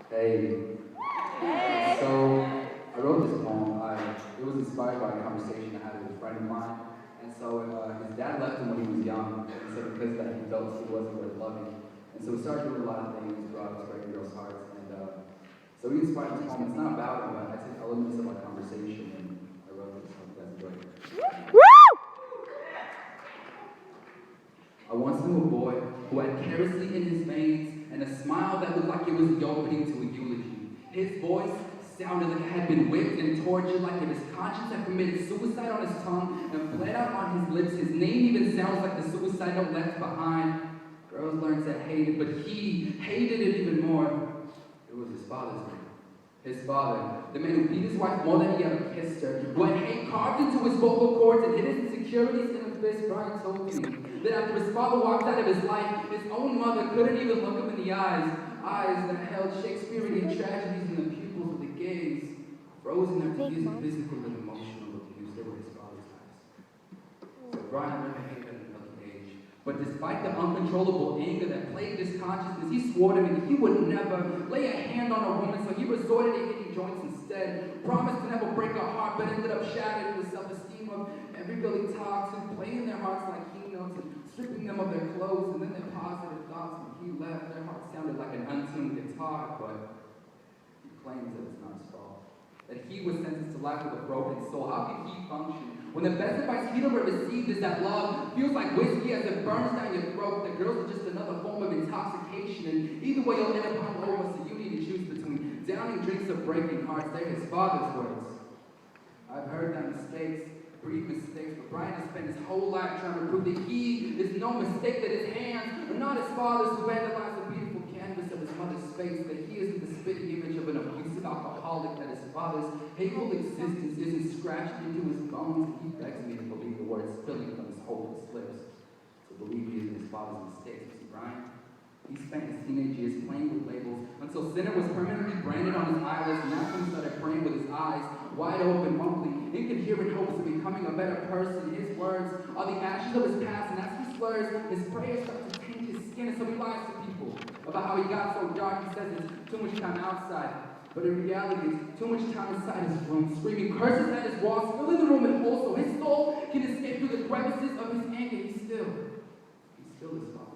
Hey. So I wrote this poem. It was inspired by a conversation I had with a friend of mine. And so his dad left him when he was young. And so because of that, he felt he wasn't worth loving. And so he started doing a lot of things throughout his breaking girls' hearts. And so he inspired this poem. It's not about him, but I took elements of our conversation and I wrote this. Hope you guys enjoy it. I once knew a boy who had kerosene in his veins and a smile that looked like it was the opening to a eulogy. His voice sounded like it had been whipped and tortured, like if his conscience had committed suicide on his tongue and bled out on his lips. His name even sounds like the suicide note left behind. Girls learned to hate it, but he hated it even more. It was his father's name. His father, the man who beat his wife more than he ever kissed her, who had hate carved into his vocal cords and hid his insecurities in a fist. Brian told me that after his father walked out of his life, his own mother couldn't even look him in the eyes that held Shakespearean tragedies in the pupils of the gaze, frozen after years of physical and emotional abuse. They were his father's eyes. So Brian learned to hate at an early age. But despite the uncontrollable anger that plagued his consciousness, he swore to me that he would never lay a hand on a woman, so he resorted to hitting joints instead. Promised to never break her heart, but ended up shattering the self-esteem of every girl he talked to, playing their hearts like keynotes and stripping them of their clothes and then their positive thoughts. When he left, their hearts sounded like an untuned guitar, but he claims that it's not his fault. That he was sentenced to life with a broken soul. How could he function when the best advice he'd ever received is that love feels like whiskey as it burns down your throat? The girls are just another form of intoxication, and either way you'll end up hungover, so you need to choose between downing drinks or breaking hearts. They're his father's words. I've heard that mistakes breed mistakes, but Brian has spent his whole life trying to prove that he is no mistake, that his hands are not his father's who vandalized the beautiful canvas of his mother's face, that he isn't the spitting image of an abusive alcoholic, that his father's hateful existence isn't scratched into his bones, and he begs me to believe the words spilling from his hopeless lips, to believe he isn't his father's mistakes. See, Brian, he spent his teenage years playing with labels until Sinner was permanently branded on his eyelids, and that's when he started praying with his eyes wide open, mumbling, incoherent hopes of becoming a better person. His words are the ashes of his past, and as he slurs, his prayers start to taint his skin, and so he lies to people about how he got so dark. He says it's too much time outside, but in reality, it's too much time inside his room, screaming curses at his walls, filling the room with holes so his soul can escape through the crevices of his anger. He's still his father.